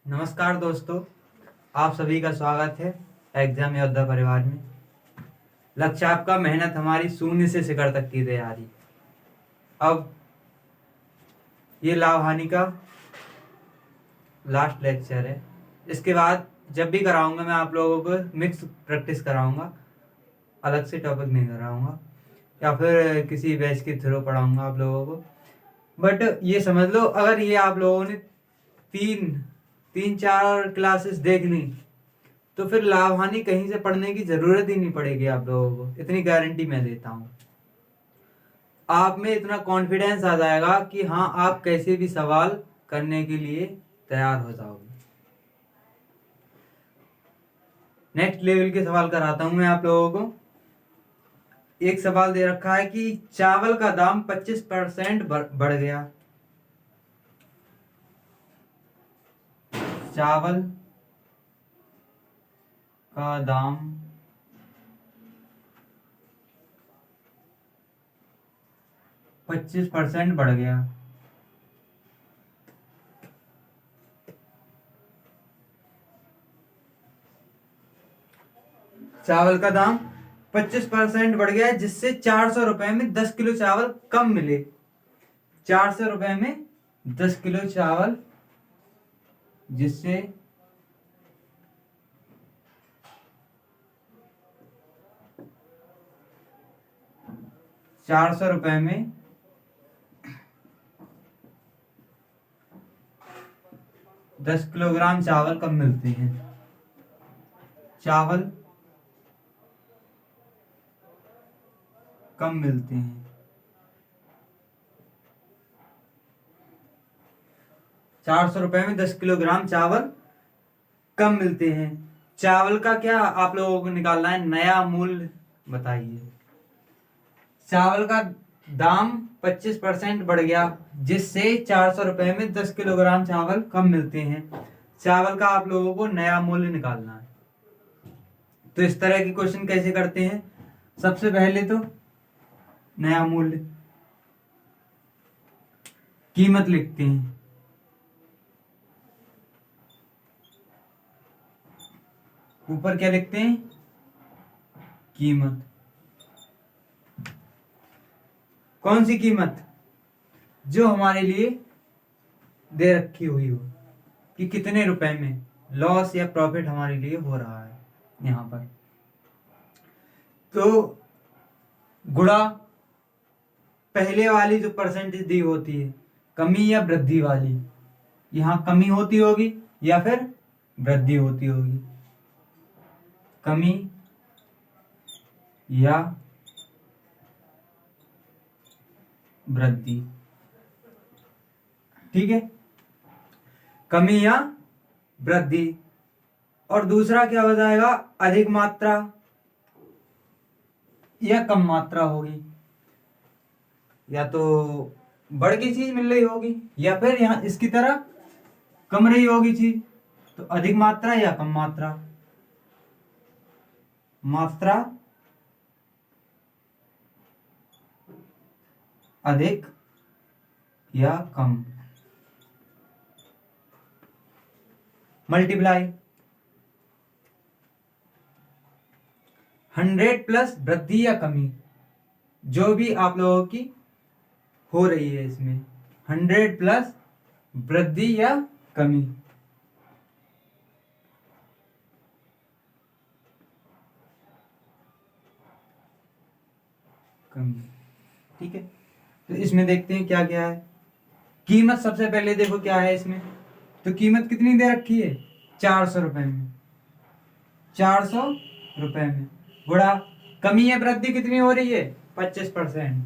नमस्कार दोस्तों, आप सभी का स्वागत है एग्जाम योद्धा परिवार में। लक्ष्य आपका, मेहनत हमारी, शून्य से शिखर तक की तैयारी। अब ये लाभ हानि का लास्ट लेक्चर है। इसके बाद जब भी कराऊंगा मैं आप लोगों को मिक्स प्रैक्टिस कराऊंगा, अलग से टॉपिक नहीं कराऊंगा या फिर किसी बैच के थ्रू पढ़ाऊंगा आप लोगों को। बट ये समझ लो, अगर ये आप लोगों ने तीन चार क्लासेस देख ली तो फिर लाभ हानि कहीं से पढ़ने की जरूरत ही नहीं पड़ेगी आप लोगों को, इतनी गारंटी मैं देता हूं। आप में इतना कॉन्फिडेंस आ जाएगा कि हाँ, आप कैसे भी सवाल करने के लिए तैयार हो जाओगे। नेक्स्ट लेवल के सवाल कराता हूं मैं आप लोगों को। एक सवाल दे रखा है कि चावल का दाम 25% बढ़ गया। चावल का दाम 25% बढ़ गया। चावल का दाम 25% बढ़ गया है, जिससे 400 रुपए में 10 किलो चावल कम मिले। 400 रुपए में 10 किलो चावल, जिससे 400 रुपए में 10 किलोग्राम चावल कम मिलते हैं। चावल कम मिलते हैं। 400 रुपए में 10 किलोग्राम चावल कम मिलते हैं। चावल का क्या आप लोगों को निकालना है, नया मूल्य बताइए। चावल का दाम 25% बढ़ गया, जिससे 400 रुपए में 10 किलोग्राम चावल कम मिलते हैं। चावल का आप लोगों को नया मूल्य निकालना है। तो इस तरह की क्वेश्चन कैसे करते हैं, सबसे पहले तो नया मूल्य, कीमत लिखते हैं। ऊपर क्या लिखते हैं, कीमत। कौन सी कीमत, जो हमारे लिए दे रखी हुई हो कि कितने रुपए में लॉस या प्रॉफिट हमारे लिए हो रहा है यहां पर। तो गुणा पहले वाली जो परसेंटेज दी होती है, कमी या वृद्धि वाली, यहां कमी होती होगी या फिर वृद्धि होती होगी। कमी या वृद्धि, ठीक है, कमी या वृद्धि। और दूसरा क्या हो जाएगा, अधिक मात्रा या कम मात्रा होगी। या तो बढ़ की चीज मिल रही होगी या फिर यहां इसकी तरह कम रही होगी चीज, तो अधिक मात्रा या कम मात्रा। मात्रा अधिक या कम, मल्टीप्लाई 100 प्लस वृद्धि या कमी, जो भी आप लोगों की हो रही है इसमें, 100 प्लस वृद्धि या कमी। कमी, ठीक है। तो इसमें देखते हैं क्या क्या है। कीमत सबसे पहले देखो क्या है इसमें, तो कीमत कितनी दे रखी है, 400 रुपए में। 400 रुपए में गुणा कमी या वृद्धि कितनी हो रही है, 25%।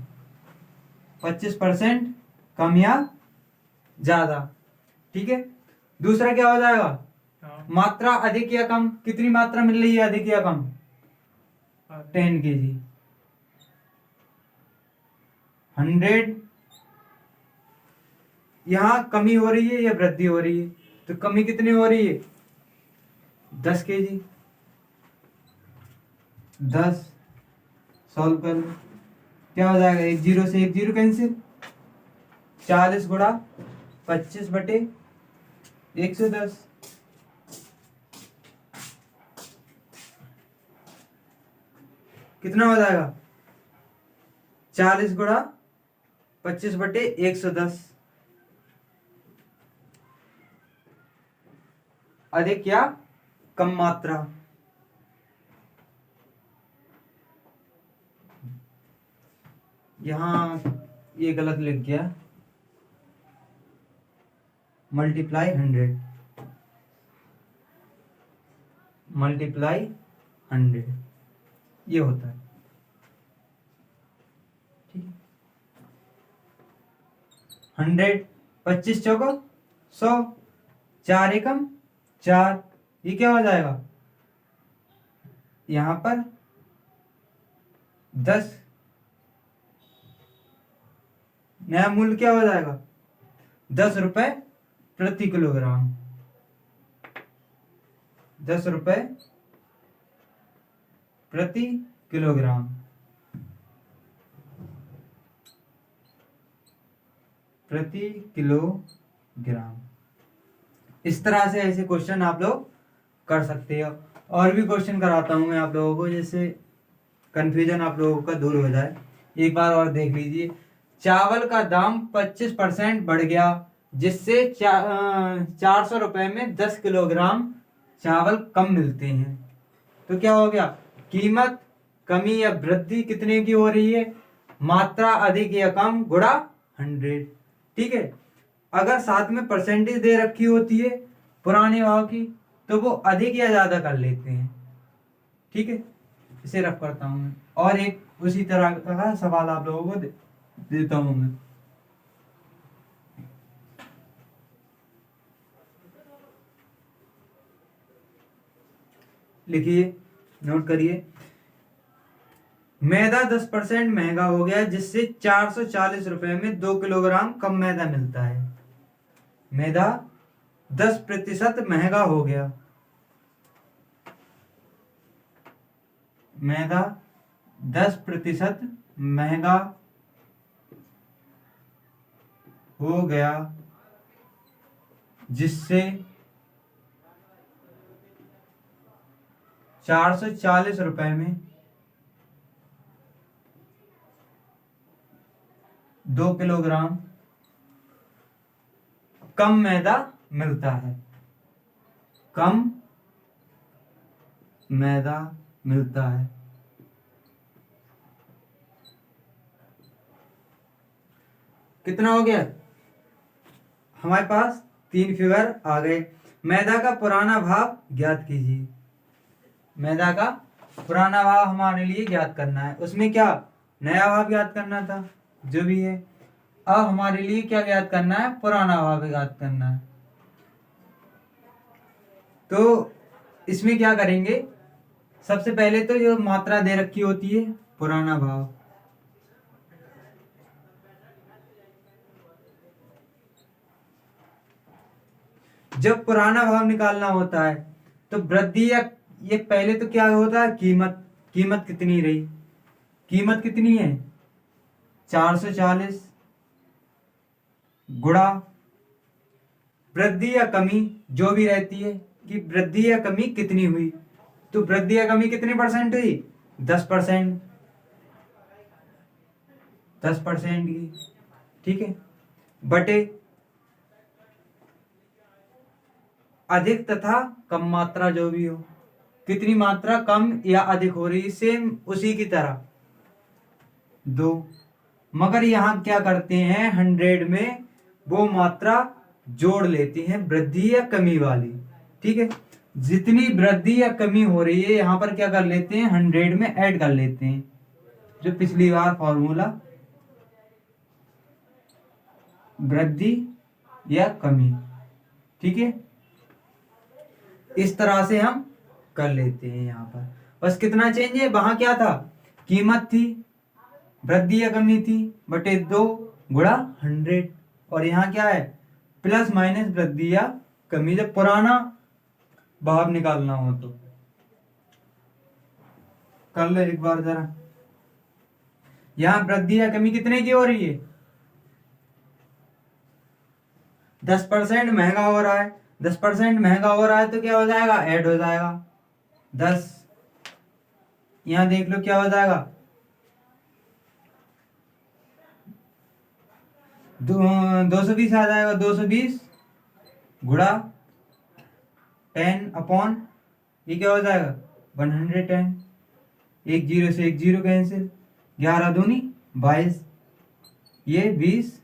25% कम या ज्यादा, ठीक है। दूसरा क्या हो जाएगा, मात्रा अधिक या कम, कितनी मात्रा मिल रही है, अधिक या कम, 10 kg। 100, यहां कमी हो रही है या वृद्धि हो रही है, तो कमी कितनी हो रही है, 10 kg। 10 सॉल्व कर लो, क्या हो जाएगा, 1 0 से 1 0 कैंसिल। 40 गुणा 25 बटे 110। कितना हो जाएगा? 40 गुणा 25/110। अधिक या कम मात्रा? यहां ये गलत लिख गया, मल्टीप्लाई 100, मल्टीप्लाई 100 ये होता है। ठीक है, 100, 25 चौको 100, 4 एकम 4, ये क्या हो जाएगा? यहां पर 10, नया मूल्य क्या हो जाएगा? 10 रुपए प्रति किलोग्राम। 10 रुपए प्रति किलोग्राम। प्रति किलोग्राम। इस तरह से ऐसे क्वेश्चन आप लोग कर सकते हो। और भी क्वेश्चन कराता हूं मैं आप लोगों को, जैसे कंफ्यूजन आप लोगों का दूर हो जाए। एक बार और देख लीजिए, चावल का दाम 25% बढ़ गया, जिससे 400 रुपए में 10 किलोग्राम चावल कम मिलते हैं। तो क्या हो गया? कीमत कमी या वृद्धि कितने की हो रही है? मात्रा अधिक या कम गुणा 100। ठीक है, अगर साथ में परसेंटेज दे रखी होती है पुराने भाव की, तो वो अधिक या ज्यादा कर लेते हैं। ठीक है, इसे रफ करता हूं मैं, और एक उसी तरह का सवाल आप लोगों को देता हूं मैं। लिखिए, नोट करिए। मैदा 10% महंगा हो गया, जिससे 440 रुपए में 2 किलोग्राम कम मैदा मिलता है। मैदा 10% महंगा हो गया। मैदा 10% महंगा हो गया, जिससे 440 रुपए में 2 किलोग्राम कम मैदा मिलता है। कम मैदा मिलता है। कितना हो गया? हमारे पास 3 फिगर आ गए। मैदा का पुराना भाव ज्ञात कीजिए। मैदा का पुराना भाव हमारे लिए ज्ञात करना है। उसमें क्या नया भाव ज्ञात करना था, जो भी है। अब हमारे लिए क्या ज्ञात करना है? पुराना भाव ज्ञात करना है। तो इसमें क्या करेंगे? सबसे पहले तो जो मात्रा दे रखी होती है, पुराना भाव, जब पुराना भाव निकालना होता है तो वृद्धि या ये पहले तो क्या होता है? कीमत। कीमत कितनी रही? कीमत कितनी है? 440 गुणा वृद्धि या कमी जो भी रहती है, कि वृद्धि या कमी कितनी हुई। तो वृद्धि या कमी कितने परसेंट हुई? 10%। 10% की। ठीक है, बटे अधिक तथा कम मात्रा जो भी हो। कितनी मात्रा कम या अधिक हो रही है? सेम उसी की तरह 2। मगर यहां क्या करते हैं? 100 में वो मात्रा जोड़ लेते हैं, वृद्धि या कमी वाली। ठीक है, जितनी वृद्धि या कमी हो रही है यहां पर क्या कर लेते हैं? 100 में ऐड कर लेते हैं, जो पिछली बार फॉर्मूला वृद्धि या कमी। ठीक है, इस तरह से हम कर लेते हैं। यहां पर बस कितना चेंज है? वहां क्या था? कीमत थी, वृद्धि या कमी थी, बटे 2 गुणा 100। और यहां क्या है? प्लस माइनस वृद्धि या कमी, जब पुराना भाव निकालना हो तो। कर लो एक बार जरा। यहां वृद्धि या कमी कितने की हो रही है? 10% महंगा हो रहा है, 10% महंगा हो रहा है तो क्या हो जाएगा, ऐड हो जाएगा 10। यहाँ देख लो क्या हो जाएगा, 220 आ जाएगा, 220 गुणा 10 अपॉन ये क्या हो जाएगा 110। एक जीरो से एक जीरो कैंसिल, 11 दूनी 22, ये 20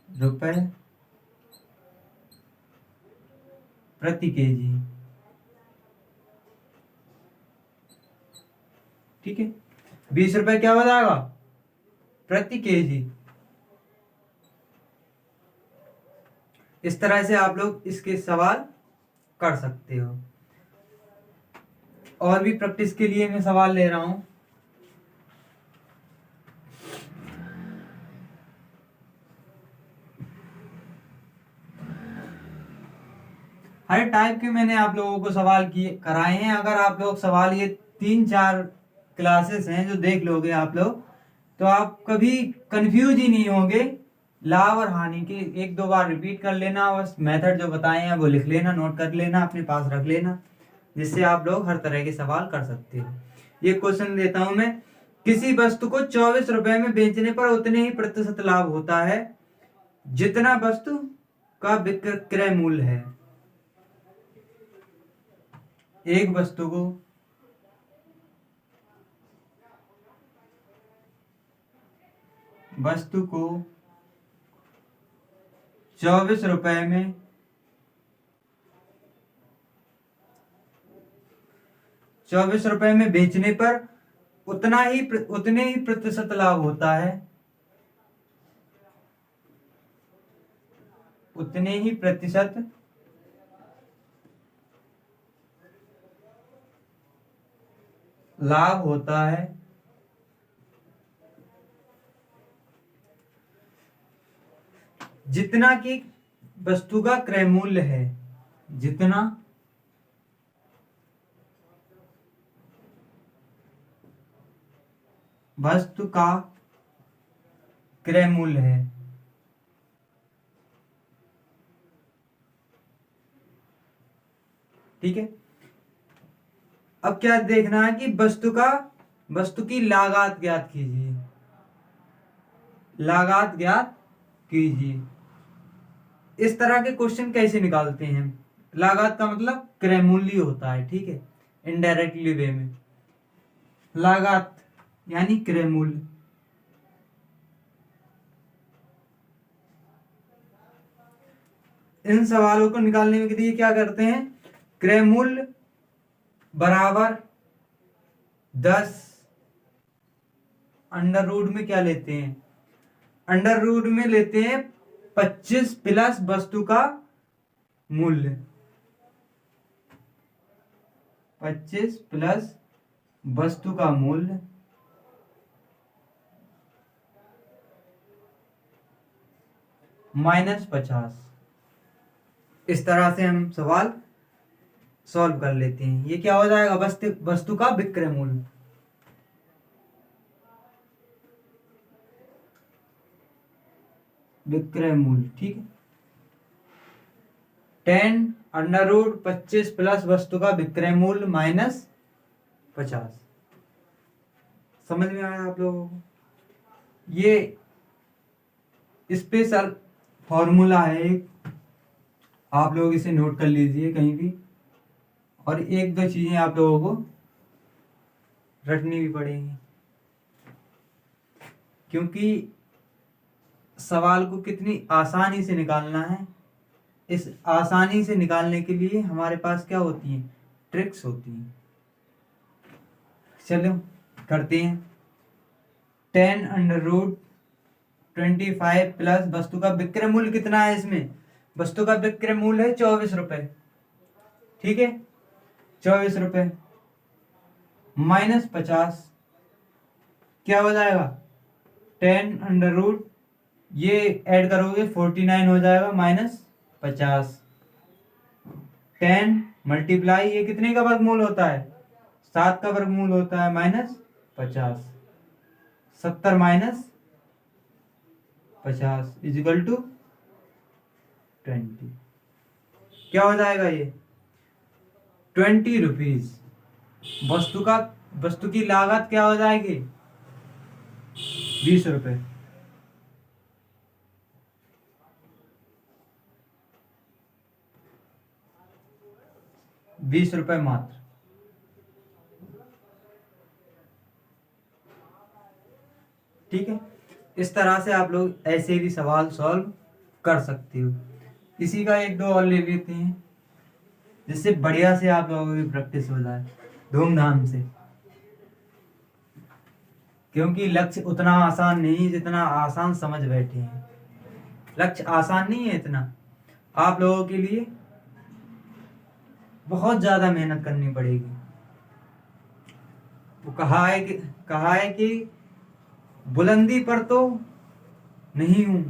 रुपए प्रति केजी। ठीक है, 20 रुपए क्या हो जाएगा प्रति केजी। इस तरह से आप लोग इसके सवाल कर सकते हो। और भी प्रैक्टिस के लिए मैं सवाल ले रहा हूं। हर टाइप के मैंने आप लोगों को सवाल किए कराए हैं। अगर आप लोग सवाल ये 3-4 क्लासेस हैं जो देख लोगे आप लोग, तो आप कभी कंफ्यूज ही नहीं होगे। लाभ और हानि के 1-2 बार रिपीट कर लेना, बस मेथड जो बताए हैं वो लिख लेना, नोट कर लेना, अपने पास रख लेना, जिससे आप लोग हर तरह के सवाल कर सकते हो। ये क्वेश्चन देता हूं मैं, किसी वस्तु को 24 रुपए में बेचने पर उतने ही प्रतिशत लाभ होता है जितना वस्तु का विक्रय मूल्य है। एक वस्तु को वस्तु को 24 रुपए में 24 रुपए में बेचने पर उतने ही प्रतिशत लाभ होता है, उतने ही प्रतिशत लाभ होता है जितना कि वस्तु का क्रय मूल्य है, जितना वस्तु का क्रय मूल्य है। ठीक है, अब क्या देखना है कि वस्तु की लागत ज्ञात कीजिए, लागत ज्ञात कीजिए। इस तरह के क्वेश्चन कैसे निकालते हैं, लागत का मतलब क्रय मूल्य होता है। ठीक है, इनडायरेक्टली वे में लागत यानी क्रय मूल्य। इन सवालों को निकालने के लिए क्या करते हैं, क्रय मूल्य बराबर 10 अंडर रूट में क्या लेते हैं, अंडर रूट में लेते हैं 25 प्लस वस्तु का मूल्य, 25 प्लस वस्तु का मूल्य -50। इस तरह से हम सवाल सॉल्व कर लेते हैं। ये क्या हो जाएगा, वस्तु का विक्रय मूल्य। विक्रय मूल्य, ठीक है, 10 अंडर रूट 25 प्लस वस्तु का विक्रय मूल्य -50। समझ में आया आप लोगों को? ये स्पेशल फॉर्मूला है एक, आप लोग इसे नोट कर लीजिए कहीं भी। और 1-2 चीजें आप लोगों को रटनी भी पड़ेंगी, क्योंकि सवाल को कितनी आसानी से निकालना है, इस आसानी से निकालने के लिए हमारे पास क्या होती है, ट्रिक्स होती हैं। चलो करते हैं। 10 अंडर रूट 25 प्लस वस्तु का विक्रय मूल्य कितना है, इसमें वस्तु का विक्रय मूल्य है 24 रुपए। ठीक है, 24 रुपए -50 क्या हो जाएगा, 10 अंडर रूट ये ऐड करोगे 49 हो जाएगा -50। 10 मल्टीप्लाई ये कितने का वर्गमूल होता है, 7 का वर्गमूल होता है -50। 70 -50 इजिकल टू 20। क्या हो जाएगा ये 20 रुपीज। वस्तु की लागत क्या हो जाएगी 20 रुपए। 20 रुपए मात्र। ठीक है, इस तरह से आप लोग ऐसे भी सवाल सॉल्व कर सकते हो। इसी का एक दो और ले लेते हैं जिससे बढ़िया से आप लोगों की प्रैक्टिस हो जाए धूमधाम से, क्योंकि लक्ष्य उतना आसान नहीं जितना आसान समझ बैठे हैं। लक्ष्य आसान नहीं है इतना, आप लोगों के लिए बहुत ज्यादा मेहनत करनी पड़ेगी। वो कहा है कि बुलंदी पर तो नहीं हूं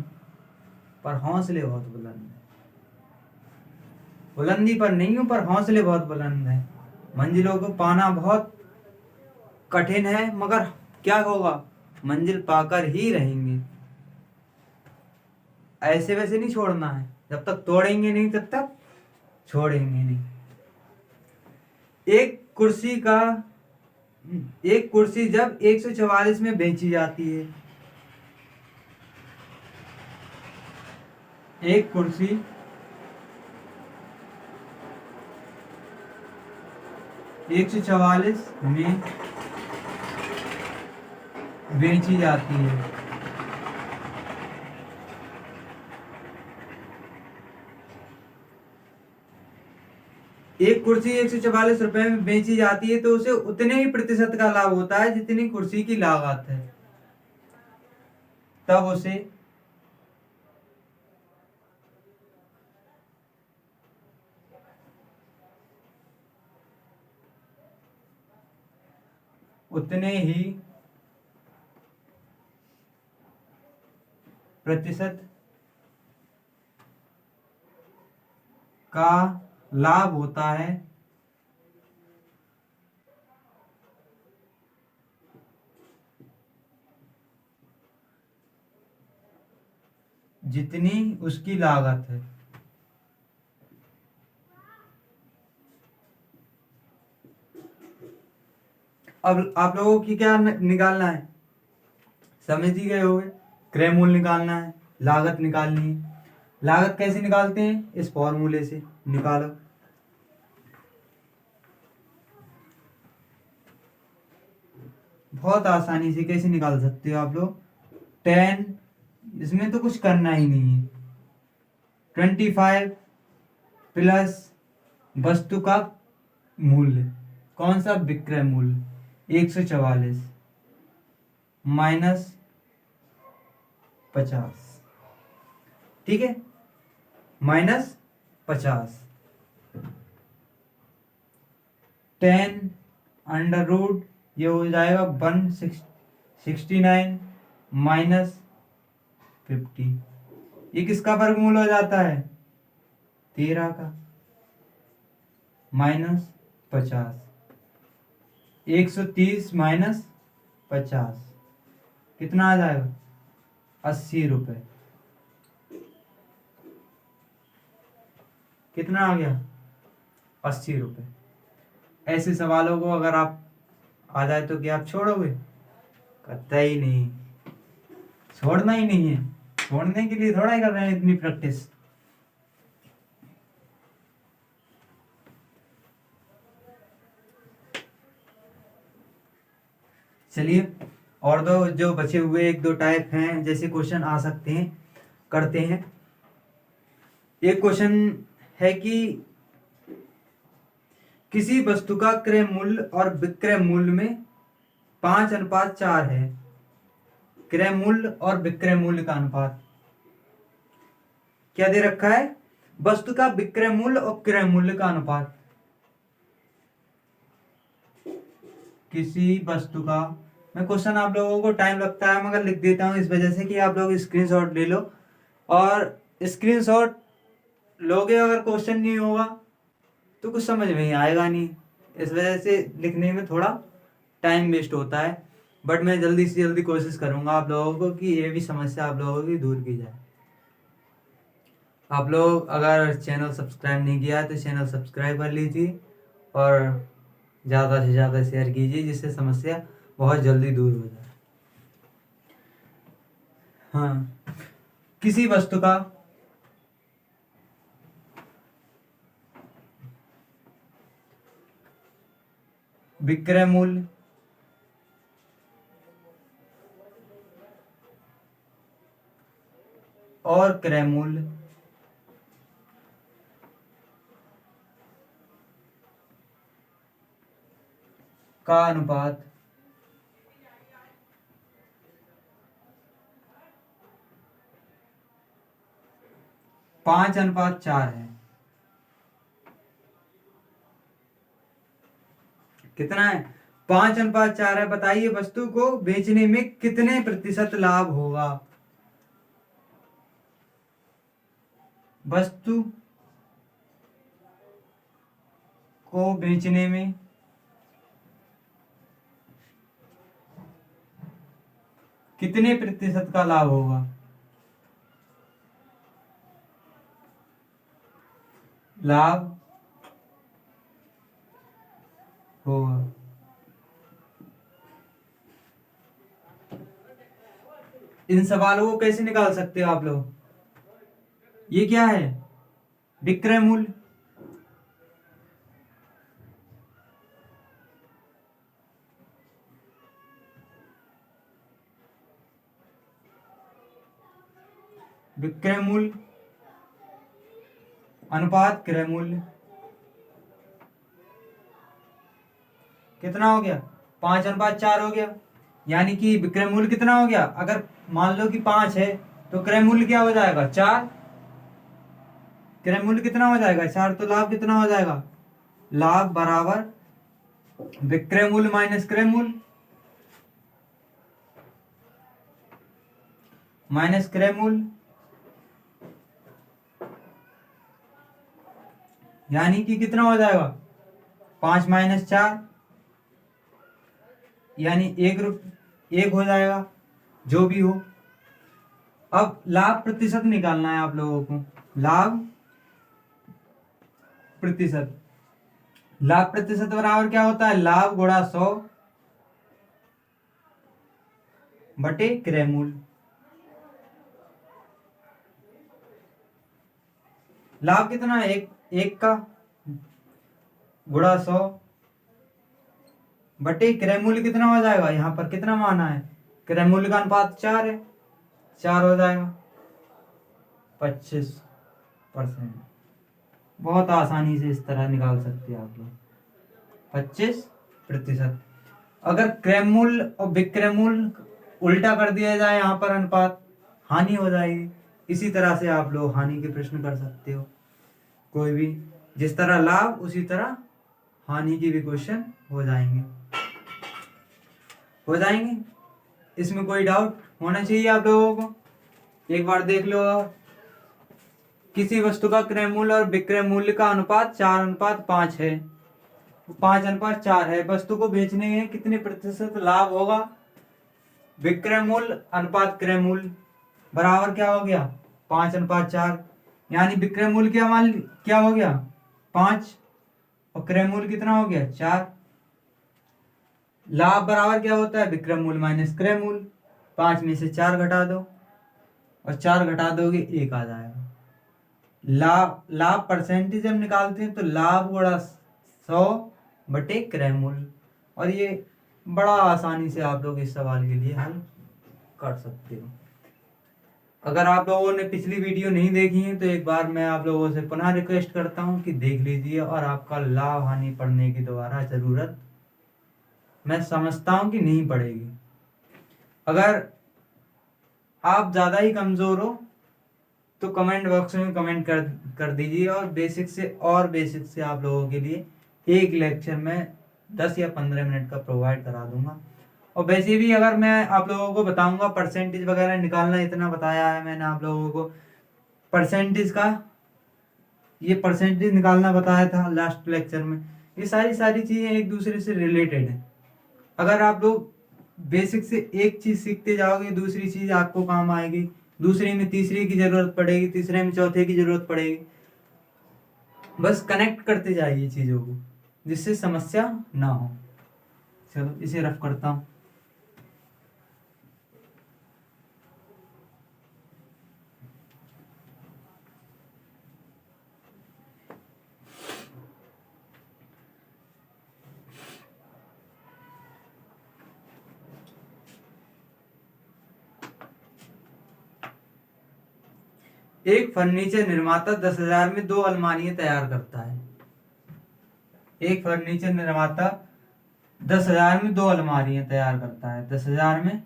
पर हौसले बहुत बुलंद है। बुलंदी पर नहीं हूं पर हौसले बहुत बुलंद है। मंजिलों को पाना बहुत कठिन है मगर क्या होगा, मंजिल पाकर ही रहेंगे। ऐसे वैसे नहीं छोड़ना है, जब तक तोड़ेंगे नहीं तब तक छोड़ेंगे नहीं। एक कुर्सी जब 144 में बेची जाती है, एक कुर्सी 144 में बेची जाती है, एक कुर्सी 144 रुपए में बेची जाती है तो उसे उतने ही प्रतिशत का लाभ होता है जितनी कुर्सी की लागत है। तब उसे उतने ही प्रतिशत का लाभ होता है जितनी उसकी लागत है। अब आप लोगों की क्या निकालना है, समझ ही गए होंगे। क्रय मूल्य निकालना है, लागत निकालनी है। लागत कैसे निकालते हैं, इस फॉर्मूले से निकालो। बहुत आसानी से कैसे निकाल सकते हो आप लोग, 10, इसमें तो कुछ करना ही नहीं है, 25 प्लस वस्तु का मूल्य, कौन सा, विक्रय मूल्य 144 माइनस 50, ठीक है, माइनस 50, 10 अंडर रूट, ये हो जाएगा 169 माइनस 50। ये किसका वर्गमूल हो जाता है, 13 का, माइनस 50, 130 माइनस 50 कितना आ जाएगा, 80 रुपए। कितना आ गया, 80 रुपए। ऐसे सवालों को अगर आप आ जाए तो क्या आप छोड़ोगे, कतई नहीं, छोड़ना ही नहीं है। छोड़ने के लिए थोड़ा ही कर रहे हैं इतनी प्रैक्टिस। चलिए, और दो जो बचे हुए एक दो टाइप हैं जैसे क्वेश्चन आ सकते हैं, करते हैं। एक क्वेश्चन है कि किसी वस्तु का क्रय मूल्य और विक्रय मूल्य में 5:4 है। क्रय मूल्य और विक्रय मूल्य का अनुपात क्या दे रखा है, वस्तु का विक्रय मूल्य और क्रय मूल्य का अनुपात। किसी वस्तु का, मैं क्वेश्चन आप लोगों को टाइम लगता है मगर लिख देता हूं इस वजह से कि आप लोग स्क्रीनशॉट ले लो, और स्क्रीनशॉट लोगे अगर क्वेश्चन नहीं होगा तो कुछ समझ में ही आएगा नहीं, इस वजह से लिखने में थोड़ा टाइम वेस्ट होता है। बट मैं जल्दी से जल्दी कोशिश करूंगा आप लोगों को कि ये भी समस्या आप लोगों की दूर की जाए। आप लोग अगर चैनल सब्सक्राइब नहीं किया है तो चैनल सब्सक्राइब कर लीजिए और ज़्यादा से ज़्यादा शेयर कीजिए, जिससे समस्या बहुत जल्दी दूर हो जाए। हाँ, किसी वस्तु का विक्रय मूल्य और क्रय मूल्य का अनुपात 5:4 है। कितना है? 5:4 है। बताइए वस्तु को बेचने में कितने प्रतिशत लाभ होगा? वस्तु को बेचने में कितने प्रतिशत का लाभ होगा? लाभ होगा। इन सवालों को कैसे निकाल सकते हो आप लोग? ये क्या है? विक्रय मूल्य। विक्रय मूल्य अनुपात क्रय मूल्य कितना हो गया? 5:4 हो गया। यानी कि विक्रय मूल्य कितना हो गया? अगर मान लो कि 5 है तो क्रय मूल्य क्या हो जाएगा? 4। क्रय मूल्य कितना हो जाएगा? 4। तो लाभ कितना हो जाएगा? लाभ बराबर विक्रय मूल्य माइनस क्रय मूल्य माइनस क्रय मूल्य, यानी कि कितना हो जाएगा? 5 - 4 यानी 1 हो जाएगा, जो भी हो। अब लाभ प्रतिशत निकालना है आप लोगों को। लाभ प्रतिशत बराबर क्या होता है? लाभ गुणा 100 बटे क्रय मूल्य। लाभ कितना है? एक का गुणा 100 बटे क्रय मूल्य कितना हो जाएगा? यहाँ पर कितना माना है? क्रय मूल्य का अनुपात 4 है, 4 हो जाएगा 25%। बहुत आसानी से इस तरह निकाल सकते हैं आप लोग, 25%। अगर क्रय मूल्य और विक्रय मूल्य उल्टा कर दिया जाए यहाँ पर अनुपात, हानि हो जाएगी। इसी तरह से आप लोग हानि के प्रश्न कर सकते हो। कोई भी जिस तरह लाभ उसी तरह हानि के भी क्वेश्चन हो जाएंगे। इसमें कोई डाउट होना चाहिए आप लोगों को? एक बार देख लो। किसी वस्तु का क्रय मूल्य और विक्रय मूल्य का अनुपात 4:5 है। 5:4 है। वस्तु को बेचने में कितने प्रतिशत लाभ होगा? विक्रय मूल्य अनुपात क्रय मूल्य बराबर क्या हो गया? 5:4। यानी विक्रय मूल्य क्या हो गया? 5 और क्रय मूल्य कितना हो गया? 4। लाभ बराबर क्या होता है? विक्रय मूल्य माइनस क्रय मूल्य। 5 में से 4 घटा दो और 4 घटा दोगे 1 आ जाएगा। लाभ परसेंटेज हम निकालते हैं तो लाभ गुणा 100 बटे क्रय मूल्य। और ये बड़ा आसानी से आप लोग इस सवाल के लिए हल कर सकते हो। अगर आप लोगों ने पिछली वीडियो नहीं देखी है तो एक बार मैं आप लोगों से पुनः रिक्वेस्ट करता हूं कि देख लीजिए, और आपका लाभ हानि पढ़ने की दोबारा जरूरत मैं समझता हूं कि नहीं पड़ेगी। अगर आप ज्यादा ही कमजोर हो तो कमेंट बॉक्स में कमेंट कर दीजिए, और बेसिक से आप लोगों के लिए एक लेक्चर में 10 या 15 मिनट का प्रोवाइड करा दूंगा। और वैसे भी अगर मैं आप लोगों को बताऊंगा परसेंटेज वगैरह निकालना, इतना बताया है मैंने आप लोगों को परसेंटेज का, ये परसेंटेज निकालना बताया था लास्ट लेक्चर में। ये सारी चीजें एक दूसरे से रिलेटेड है। अगर आप लोग बेसिक से एक चीज सीखते जाओगे दूसरी चीज आपको काम आएगी। दूसरे में तीसरे की जरूरत पड़ेगी, तीसरे में चौथे की जरूरत पड़ेगी। बस कनेक्ट करते जाइए चीजों को, जिससे समस्या ना हो। चलो इसे रफ करता हूं। एक फर्नीचर निर्माता 10,000 में 2 अलमारियां तैयार करता है। एक फर्नीचर निर्माता 10,000 में 2 अलमारियां तैयार करता है। 10,000 में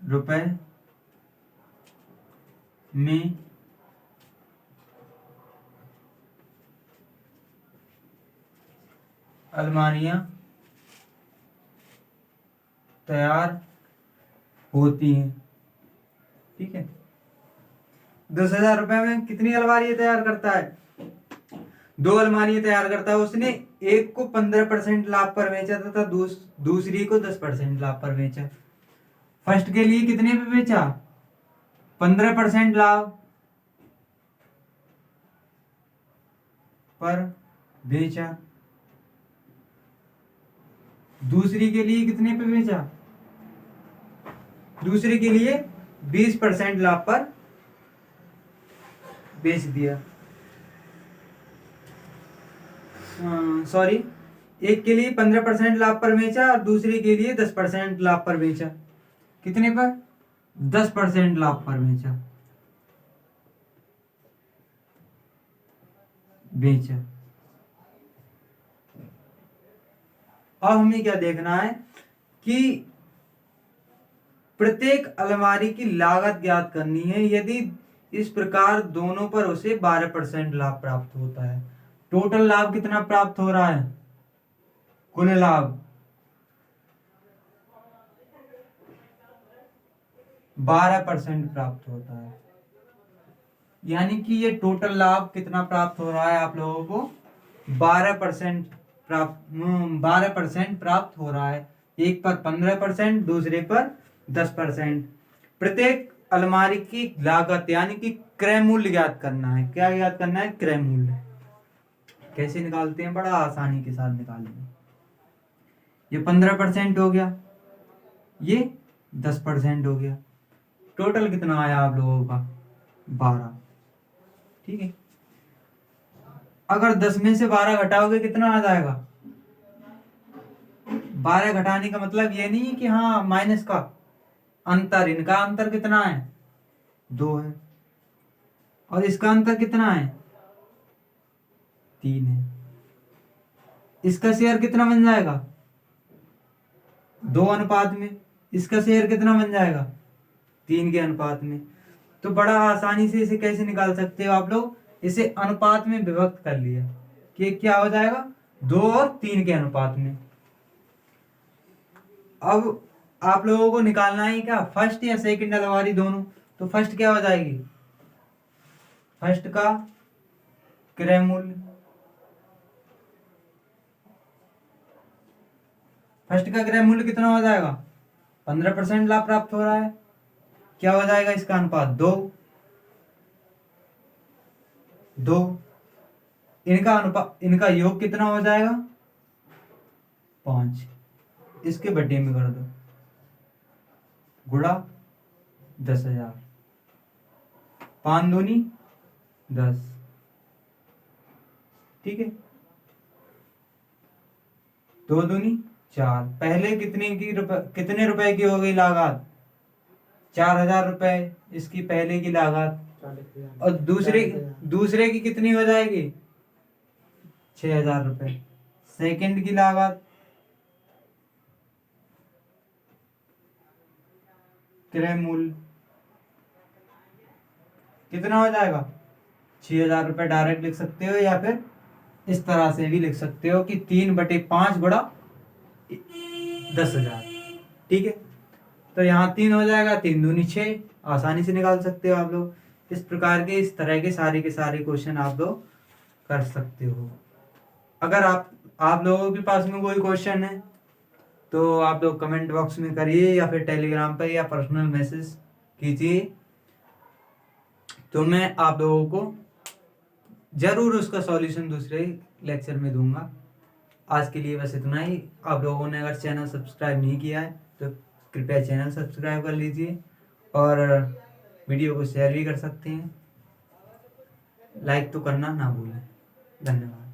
रुपए में अलमारियां तैयार होती हैं। ठीक है, 10,000 रुपए में कितनी अलमारियां तैयार करता है? 2 अलमारियां तैयार करता है। उसने एक को 15% लाभ पर बेचा तथा दूसरी को 10% लाभ पर बेचा। फर्स्ट के लिए कितने पे बेचा? 15% लाभ पर बेचा। दूसरी के लिए कितने पे बेचा? दूसरी के लिए 20% लाभ पर बेच दिया। सॉरी, एक के लिए 15% लाभ पर बेचा और दूसरी के लिए 10% लाभ पर बेचा। कितने पर? 10% लाभ पर बेचा। अब हमें क्या देखना है कि प्रत्येक अलमारी की लागत ज्ञात करनी है। यदि इस प्रकार दोनों पर उसे 12% लाभ प्राप्त होता है। टोटल लाभ कितना प्राप्त हो रहा है? कुल लाभ 12% प्राप्त होता है। यानी कि ये टोटल लाभ कितना प्राप्त हो रहा है आप लोगों को? 12% प्राप्त हो रहा है। एक पर 15%, दूसरे पर 10%। प्रत्येक अलमारी की लागत यानी कि क्रय मूल्य ज्ञात करना है। क्या ज्ञात करना है? क्रय मूल्य। कैसे निकालते हैं? बड़ा आसानी के साथ निकालेंगे। ये 15% हो गया, ये 10% हो गया। टोटल कितना आया आप लोगों का? 12। ठीक है, अगर 10 में से 12 घटाओगे कितना आ जाएगा? 12 घटाने का मतलब ये नहीं है कि हाँ माइनस का अंतर, इनका अंतर कितना है? 2 है। और इसका अंतर कितना है? 3 है। इसका शेयर कितना बन जाएगा? 2 अनुपात में। इसका शेयर कितना बन जाएगा? 3 के अनुपात में। तो बड़ा आसानी से इसे कैसे निकाल सकते हो आप लोग? इसे अनुपात में विभक्त कर लिया कि क्या हो जाएगा? 2 और 3 के अनुपात में। अब आप लोगों को निकालना है क्या? फर्स्ट या सेकंड अलमारी दोनों। तो फर्स्ट क्या हो जाएगी? फर्स्ट का क्रय मूल्य, फर्स्ट का क्रय मूल्य कितना हो जाएगा? 15% लाभ प्राप्त हो रहा है। क्या हो जाएगा इसका अनुपात? 2। इनका योग कितना हो जाएगा? 5। इसके बटे में कर दो, गुणा 10,000। 5 दूनी 10। ठीक है, 2 दूनी 4। पहले कितने रुपए की हो गई लागत? 4,000 रुपए इसकी पहले की लागत। और दूसरे की कितनी हो जाएगी? 6,000 रुपए। सेकंड की लागत, क्रय मूल्य कितना हो जाएगा? 6,000 रुपए डायरेक्ट लिख सकते हो, या फिर इस तरह से भी लिख सकते हो कि 3/5 गुणा 10,000। ठीक है, तो यहाँ 3 हो जाएगा, 3 दूनी 6। आसानी से निकाल सकते हो आप लोग। इस प्रकार के इस तरह के सारे क्वेश्चन आप लोग कर सकते हो। अगर आप लोगों के पास में कोई क्वेश्चन है तो आप लोग कमेंट बॉक्स में करिए, या फिर टेलीग्राम पर या पर्सनल मैसेज कीजिए, तो मैं आप लोगों को ज़रूर उसका सॉल्यूशन दूसरे लेक्चर में दूंगा। आज के लिए बस इतना ही। आप लोगों ने अगर चैनल सब्सक्राइब नहीं किया है तो कृपया चैनल सब्सक्राइब कर लीजिए और वीडियो को शेयर भी कर सकते हैं। लाइक तो करना ना भूलें। धन्यवाद।